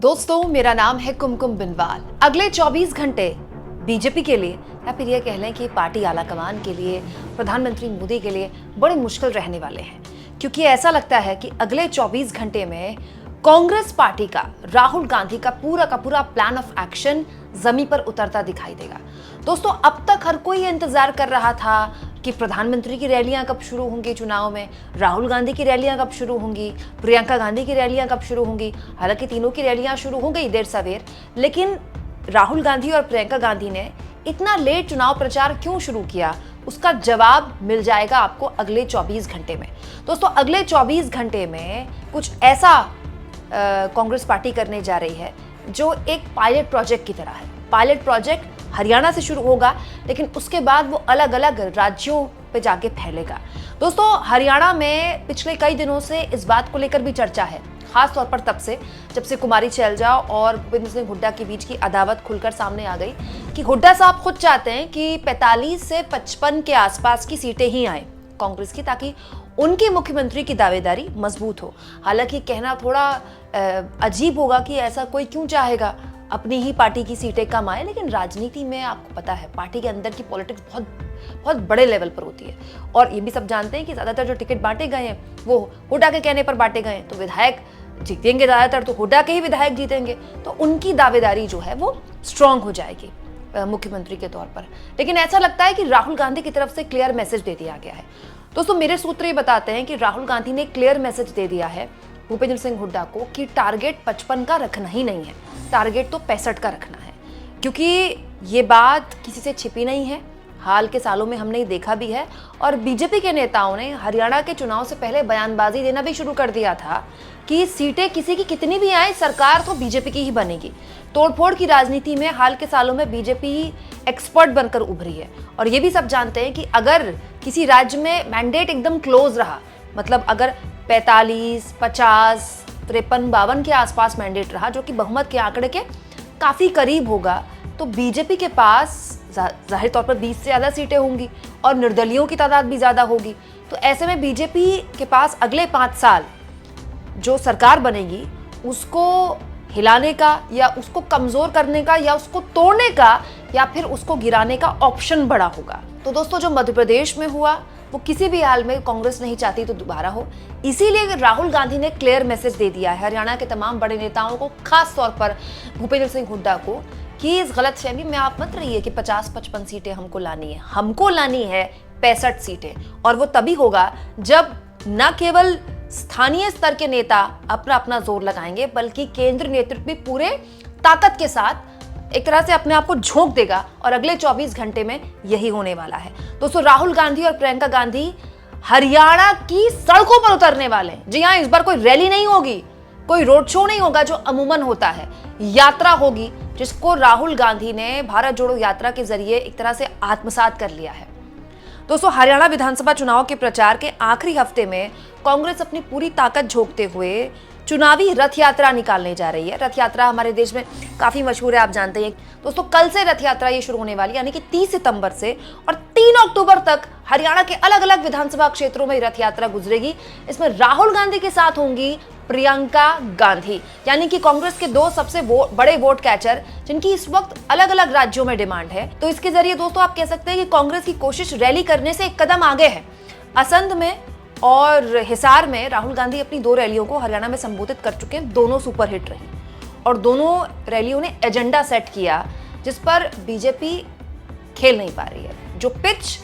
दोस्तों, मेरा नाम है कुमकुम बिनवाल। अगले 24 घंटे बीजेपी के लिए या फिर यह कह लें कि पार्टी आलाकमान के लिए, प्रधानमंत्री मोदी के लिए बड़े मुश्किल रहने वाले हैं, क्योंकि ऐसा लगता है कि अगले 24 घंटे में कांग्रेस पार्टी का, राहुल गांधी का पूरा प्लान ऑफ एक्शन जमीन पर उतरता दिखाई देगा। दोस्तों, अब तक हर कोई इंतजार कर रहा था कि प्रधानमंत्री की रैलियां कब शुरू होंगी चुनाव में, राहुल गांधी की रैलियां कब शुरू होंगी, प्रियंका गांधी की रैलियां कब शुरू होंगी। हालांकि तीनों की रैलियां शुरू हो गई देर सवेर, लेकिन राहुल गांधी और प्रियंका गांधी ने इतना लेट चुनाव प्रचार क्यों शुरू किया, उसका जवाब मिल जाएगा आपको अगले 24 घंटे में। दोस्तों, अगले 24 घंटे में कुछ ऐसा कांग्रेस पार्टी करने जा रही है जो एक पायलट प्रोजेक्ट की तरह है। पायलट प्रोजेक्ट हरियाणा से शुरू होगा, लेकिन उसके बाद वो अलग अलग राज्यों पे जाके फैलेगा। दोस्तों, हरियाणा में पिछले कई दिनों से इस बात को लेकर भी चर्चा है, खास तौर पर तब से जब से कुमारी शैलजा और भूपेंद्र सिंह हुड्डा के बीच की अदावत खुलकर सामने आ गई कि हुड्डा साहब खुद चाहते हैं कि 45 से 55 के आसपास की सीटें ही आए कांग्रेस की, ताकि उनकी मुख्यमंत्री की दावेदारी मजबूत हो। हालांकि कहना थोड़ा अजीब होगा कि ऐसा कोई क्यों चाहेगा, अपनी ही पार्टी की सीटें कम आए, लेकिन राजनीति में आपको पता है पार्टी के अंदर की पॉलिटिक्स बहुत बड़े लेवल पर होती है। और ये भी सब जानते हैं कि ज्यादातर जो टिकट बांटे गए हैं वो हुड्डा के कहने पर बांटे गए हैं, तो विधायक जीतेंगे, ज्यादातर तो हुड्डा के ही विधायक जीतेंगे, तो उनकी दावेदारी जो है वो स्ट्रांग हो जाएगी मुख्यमंत्री के तौर पर। लेकिन ऐसा लगता है कि राहुल गांधी की तरफ से क्लियर मैसेज दे दिया गया है। दोस्तों, मेरे सूत्र ये बताते हैं कि राहुल गांधी ने क्लियर मैसेज दे दिया है भूपेंद्र सिंह हुड्डा को कि टारगेट 55 का रखना ही नहीं है, टारगेट तो 65 का रखना है। क्योंकि ये बात किसी से छिपी नहीं है, हाल के सालों में हमने देखा भी है, और बीजेपी के नेताओं ने हरियाणा के चुनाव से पहले बयानबाजी देना भी शुरू कर दिया था कि सीटें किसी की कितनी भी आए, सरकार तो बीजेपी की ही बनेगी। तोड़फोड़ की राजनीति में हाल के सालों में बीजेपी एक्सपर्ट बनकर उभरी है, और ये भी सब जानते हैं कि अगर किसी राज्य में मैंडेट एकदम क्लोज रहा, मतलब अगर 45, 50, 53, 52 के आसपास मैंडेट रहा, जो कि बहुमत के आंकड़े के काफी करीब होगा, तो बीजेपी के पास जाहिर तौर पर 20 से ज्यादा सीटें होंगी और निर्दलियों की तादाद भी ज्यादा होगी। तो ऐसे में बीजेपी के पास अगले 5 साल जो सरकार बनेगी उसको हिलाने का, या उसको कमजोर करने का, या उसको तोड़ने का, या फिर उसको गिराने का ऑप्शन बड़ा होगा। तो दोस्तों, जो मध्य प्रदेश में हुआ वो किसी भी हाल में कांग्रेस नहीं चाहती तो दोबारा हो, इसीलिए राहुल गांधी ने क्लियर मैसेज दे दिया है हरियाणा के तमाम बड़े नेताओं को, खास तौर पर भूपेंद्र सिंह हुड्डा को, कि इस गलतफहमी में आप मत रहिए कि 50-55 सीटें हमको लानी है। हमको लानी है 65 सीटें, और वो तभी होगा जब न केवल स्थानीय स्तर के नेता अपना जोर लगाएंगे, बल्कि केंद्र नेतृत्व भी पूरे ताकत के साथ एक तरह से अपने आप को झोंक देगा, और अगले 24 घंटे में यही होने वाला है। दोस्तों, राहुल गांधी और प्रियंका गांधी हरियाणा की सड़कों पर उतरने वाले हैं। जी हाँ, इस बार कोई रैली नहीं होगी, कोई रोड शो नहीं होगा जो अमूमन होता है, यात्रा होगी, जिसको राहुल गांधी ने भारत जोड़ो यात्रा के जरिए एक तरह से आत्मसात कर लिया है। दोस्तों, हरियाणा विधानसभा चुनाव के प्रचार के आखिरी हफ्ते में कांग्रेस अपनी पूरी ताकत झोंकते हुए चुनावी रथ यात्रा निकालने जा रही है। रथ यात्रा हमारे देश में काफी मशहूर है, आप जानते हैं। दोस्तों, कल से रथ यात्रा ये शुरू होने वाली है, यानी कि 30 सितंबर से, और 3 अक्टूबर तक हरियाणा के अलग अलग विधानसभा क्षेत्रों में रथ यात्रा गुजरेगी। इसमें राहुल गांधी के साथ होंगी प्रियंका गांधी, यानी कि कांग्रेस के 2 सबसे बड़े वोट कैचर, जिनकी इस वक्त अलग अलग राज्यों में डिमांड है। तो इसके जरिए दोस्तों आप कह सकते हैं कि कांग्रेस की कोशिश रैली करने से एक कदम आगे है। असंध में और हिसार में राहुल गांधी अपनी 2 रैलियों को हरियाणा में संबोधित कर चुके हैं, दोनों सुपरहिट रही, और दोनों रैलियों ने एजेंडा सेट किया जिस पर बीजेपी खेल नहीं पा रही है। जो पिच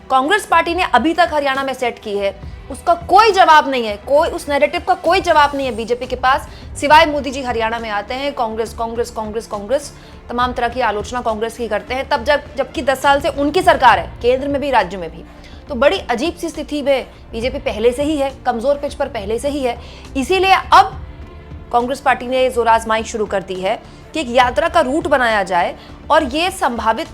कांग्रेस पार्टी ने अभी तक हरियाणा में सेट की है उसका कोई जवाब नहीं है, उस नैरेटिव का कोई जवाब नहीं है बीजेपी के पास, सिवाय मोदी जी हरियाणा में आते हैं, कांग्रेस कांग्रेस कांग्रेस कांग्रेस, तमाम तरह की आलोचना कांग्रेस की करते हैं, तब जबकि 10 साल से उनकी सरकार है, केंद्र में भी राज्य में भी। तो बड़ी अजीब सी स्थिति में बीजेपी पहले से ही है, कमजोर पिच पर पहले से ही है। इसीलिए अब कांग्रेस पार्टी ने जोर आजमाई शुरू कर दी है कि एक यात्रा का रूट बनाया जाए, और ये संभावित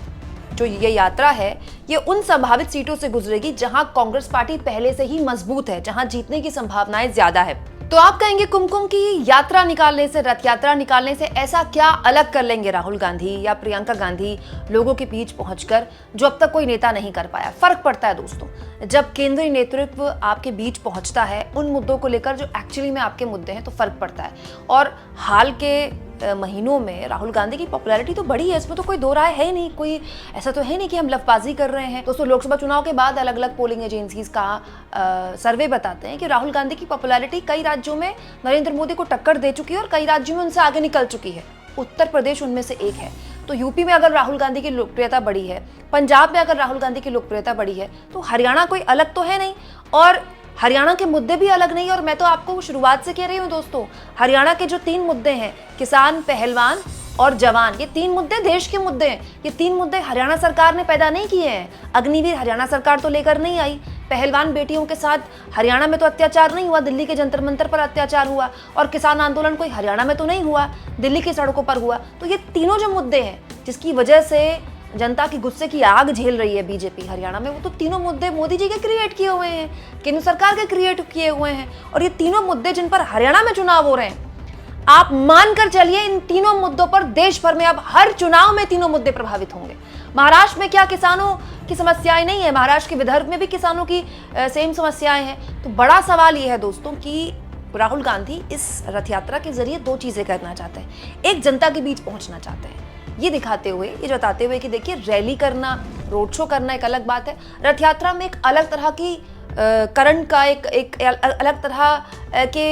जो ये यात्रा है ये उन संभावित सीटों से गुजरेगी जहां कांग्रेस पार्टी पहले से ही मजबूत है, जहां जीतने की संभावनाएं ज्यादा है। तो आप कहेंगे कुमकुम की यात्रा निकालने से, रथ यात्रा निकालने से ऐसा क्या अलग कर लेंगे राहुल गांधी या प्रियंका गांधी लोगों के बीच पहुंचकर, जो अब तक कोई नेता नहीं कर पाया? फर्क पड़ता है दोस्तों, जब केंद्रीय नेतृत्व आपके बीच पहुंचता है उन मुद्दों को लेकर जो एक्चुअली में आपके मुद्दे हैं, तो फर्क पड़ता है। और हाल के महीनों में राहुल गांधी की पॉपुलैरिटी तो बढ़ी है, इसमें तो कोई दो राय है ही नहीं। कोई ऐसा तो है नहीं कि हम लफबाजी कर रहे हैं दोस्तों। लोकसभा चुनाव के बाद अलग अलग पोलिंग एजेंसीज का सर्वे बताते हैं कि राहुल गांधी की पॉपुलैरिटी कई राज्यों में नरेंद्र मोदी को टक्कर दे चुकी है और कई राज्यों में उनसे आगे निकल चुकी है। उत्तर प्रदेश उनमें से एक है। तो यूपी में अगर राहुल गांधी की लोकप्रियता बढ़ी है, पंजाब में अगर राहुल गांधी की लोकप्रियता बढ़ी है, तो हरियाणा कोई अलग तो है नहीं, और हरियाणा के मुद्दे भी अलग नहीं। और मैं तो आपको शुरुआत से कह रही हूँ दोस्तों, हरियाणा के जो 3 मुद्दे हैं, किसान, पहलवान और जवान, ये 3 मुद्दे देश के मुद्दे हैं। ये 3 मुद्दे हरियाणा सरकार ने पैदा नहीं किए हैं। अग्निवीर हरियाणा सरकार तो लेकर नहीं आई। पहलवान बेटियों के साथ हरियाणा में तो अत्याचार नहीं हुआ, दिल्ली के जंतर मंतर पर अत्याचार हुआ। और किसान आंदोलन कोई हरियाणा में तो नहीं हुआ, दिल्ली की सड़कों पर हुआ। तो ये तीनों जो मुद्दे हैं जिसकी वजह से जनता की गुस्से की आग झेल रही है बीजेपी हरियाणा में, वो तो तीनों मुद्दे मोदी जी के क्रिएट किए हुए हैं, केंद्र सरकार के क्रिएट किए हुए हैं। और ये तीनों मुद्दे जिन पर हरियाणा में चुनाव हो रहे हैं, आप मानकर चलिए इन तीनों मुद्दों पर देश भर में अब हर चुनाव में तीनों मुद्दे प्रभावित होंगे। महाराष्ट्र में क्या किसानों की समस्याएं नहीं है? महाराष्ट्र के विदर्भ में भी किसानों की सेम समस्याएं हैं। तो बड़ा सवाल यह है दोस्तों कि राहुल गांधी इस रथ यात्रा के जरिए 2 चीजें करना चाहते हैं। एक, जनता के बीच पहुंचना चाहते हैं, ये दिखाते हुए, ये जताते हुए कि देखिए रैली करना, रोड शो करना एक अलग बात है, रथ यात्रा में एक अलग तरह की करंट का, एक अलग तरह के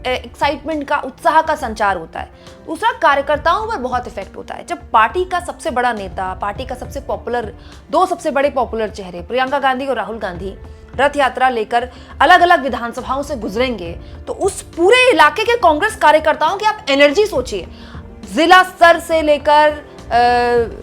एक्साइटमेंट का, उत्साह का संचार होता है। दूसरा, कार्यकर्ताओं पर बहुत इफेक्ट होता है। जब पार्टी का सबसे बड़ा नेता, पार्टी का सबसे पॉपुलर, 2 सबसे बड़े पॉपुलर चेहरे प्रियंका गांधी और राहुल गांधी रथ यात्रा लेकर अलग अलग विधानसभाओं से गुजरेंगे, तो उस पूरे इलाके के कांग्रेस कार्यकर्ताओं की आप एनर्जी सोचिए। जिला स्तर से लेकर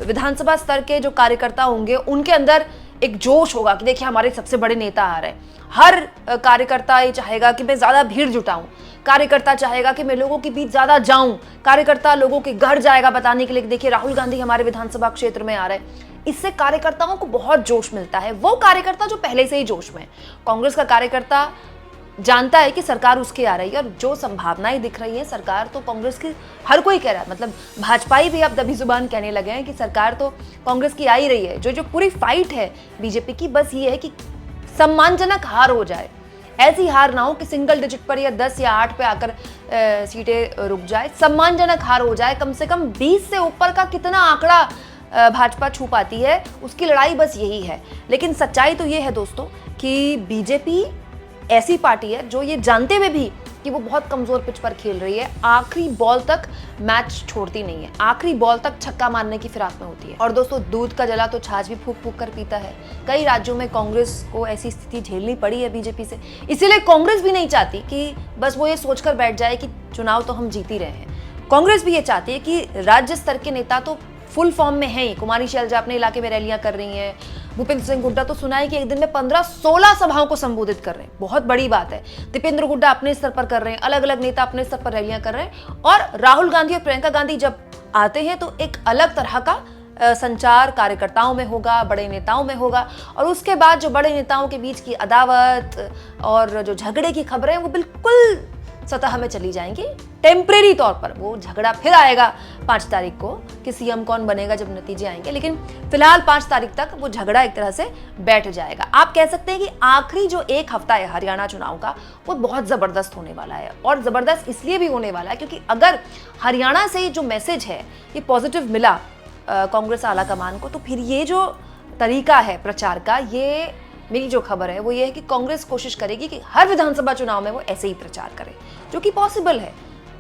विधानसभा स्तर के जो कार्यकर्ता होंगे, उनके अंदर एक जोश होगा कि देखिए हमारे सबसे बड़े नेता आ रहे हैं। हर कार्यकर्ता ये चाहेगा कि मैं ज्यादा भीड़ जुटाऊं, कार्यकर्ता चाहेगा कि मैं लोगों के बीच ज्यादा जाऊं, कार्यकर्ता लोगों के घर जाएगा बताने के लिए कि देखिए राहुल गांधी हमारे विधानसभा क्षेत्र में आ रहे हैं। इससे कार्यकर्ताओं को बहुत जोश मिलता है। वो कार्यकर्ता जो पहले से ही जोश में है, कांग्रेस का कार्यकर्ता जानता है कि सरकार उसकी आ रही है, और जो संभावनाएं दिख रही है, सरकार तो कांग्रेस की हर कोई कह रहा है, मतलब भाजपाई भी अब दबी जुबान कहने लगे हैं कि सरकार तो कांग्रेस की आ ही रही है। जो पूरी फाइट है बीजेपी की, बस ये है कि सम्मानजनक हार हो जाए। ऐसी हार ना हो कि सिंगल डिजिट पर या 10 या 8 पे आकर सीटें रुक जाए। सम्मानजनक हार हो जाए, कम से कम 20 से ऊपर का कितना आंकड़ा भाजपा छू पाती है, उसकी लड़ाई बस यही है। लेकिन सच्चाई तो ये है दोस्तों कि बीजेपी ऐसी पार्टी है जो ये जानते हुए भी कि वो बहुत कमजोर पिच पर खेल रही है, आखिरी बॉल तक मैच छोड़ती नहीं है, आखिरी बॉल तक छक्का मारने की फिराक में होती है। और दोस्तों, दूध का जला तो छाछ भी फूक फूक कर पीता है। कई राज्यों में कांग्रेस को ऐसी स्थिति झेलनी पड़ी है बीजेपी से, इसीलिए कांग्रेस भी नहीं चाहती कि बस वो ये सोचकर बैठ जाए कि चुनाव तो हम जीत ही रहे हैं। कांग्रेस भी ये चाहती है कि राज्य स्तर के नेता तो फुल फॉर्म में है ही। कुमारी शैलजा अपने इलाके में रैलियां कर रही हैं, भूपेंद्र सिंह हुड्डा तो सुना है कि एक दिन में 15-16 सभाओं को संबोधित कर रहे हैं, बहुत बड़ी बात है। दीपेंद्र हुड्डा अपने स्तर पर कर रहे हैं, अलग अलग नेता अपने स्तर पर रैलियां कर रहे हैं। और राहुल गांधी और प्रियंका गांधी जब आते हैं तो एक अलग तरह का संचार कार्यकर्ताओं में होगा, बड़े नेताओं में होगा। और उसके बाद जो बड़े नेताओं के बीच की अदावत और जो झगड़े की खबरें, वो बिल्कुल सतह में चली जाएंगी। टेम्परेरी तौर पर वो झगड़ा फिर आएगा 5 तारीख को कि सीएम कौन बनेगा जब नतीजे आएंगे, लेकिन फिलहाल 5 तारीख तक वो झगड़ा एक तरह से बैठ जाएगा। आप कह सकते हैं कि आखिरी जो 1 हफ्ता है हरियाणा चुनाव का, वो बहुत जबरदस्त होने वाला है। और जबरदस्त इसलिए भी होने वाला है क्योंकि अगर हरियाणा से जो मैसेज है ये पॉजिटिव मिला कांग्रेस आला कमान को, तो फिर ये जो तरीका है प्रचार का, ये मेरी जो खबर है वो ये है कि कांग्रेस कोशिश करेगी कि हर विधानसभा चुनाव में वो ऐसे ही प्रचार करे, जो कि पॉसिबल है।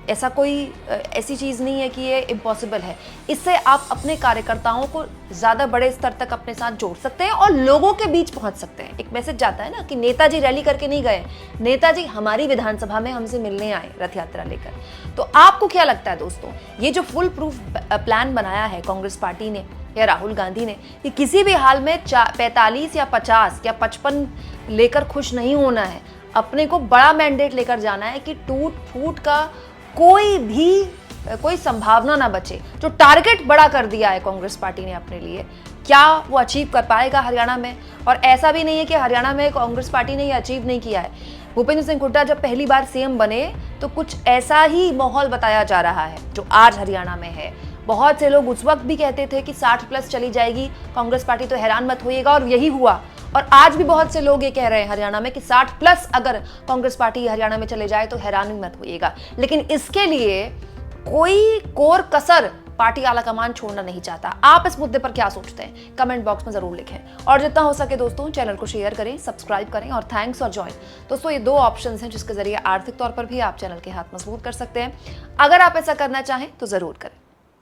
ऐसा कोई ऐसी चीज़ नहीं है कि ये इम्पॉसिबल है। इससे आप अपने कार्यकर्ताओं को ज़्यादा बड़े स्तर तक अपने साथ जोड़ सकते हैं और लोगों के बीच पहुंच सकते हैं। एक मैसेज जाता है ना कि नेताजी रैली करके नहीं गए, नेताजी हमारी विधानसभा में हमसे मिलने आए रथ यात्रा लेकर। तो आपको क्या लगता है दोस्तों, ये जो फुल प्रूफ प्लान बनाया है कांग्रेस पार्टी ने या राहुल गांधी ने कि किसी भी हाल में 45 या 50 या 55 लेकर खुश नहीं होना है, अपने को बड़ा मैंडेट लेकर जाना है कि टूट फूट का कोई संभावना ना बचे। जो टारगेट बड़ा कर दिया है कांग्रेस पार्टी ने अपने लिए, क्या वो अचीव कर पाएगा हरियाणा में? और ऐसा भी नहीं है कि हरियाणा में कांग्रेस पार्टी ने ये अचीव नहीं किया है। भूपेंद्र सिंह हुड्डा जब पहली बार सीएम बने तो कुछ ऐसा ही माहौल बताया जा रहा है जो आज हरियाणा में है। बहुत से लोग उस वक्त भी कहते थे कि 60+ चली जाएगी कांग्रेस पार्टी, तो हैरान मत होइएगा, और यही हुआ। और आज भी बहुत से लोग ये कह रहे हैं हरियाणा में कि 60+ अगर कांग्रेस पार्टी हरियाणा में चले जाए तो हैरान भी मत होइएगा। लेकिन इसके लिए कोई कोर कसर पार्टी आलाकमान छोड़ना नहीं चाहता। आप इस मुद्दे पर क्या सोचते हैं? कमेंट बॉक्स में जरूर लिखें, और जितना हो सके दोस्तों चैनल को शेयर करें, सब्सक्राइब करें, और थैंक्स और ज्वाइन। दोस्तों ये 2 ऑप्शंस हैं जिसके जरिए आर्थिक तौर पर भी आप चैनल के हाथ मजबूत कर सकते हैं। अगर आप ऐसा करना चाहें तो जरूर करें।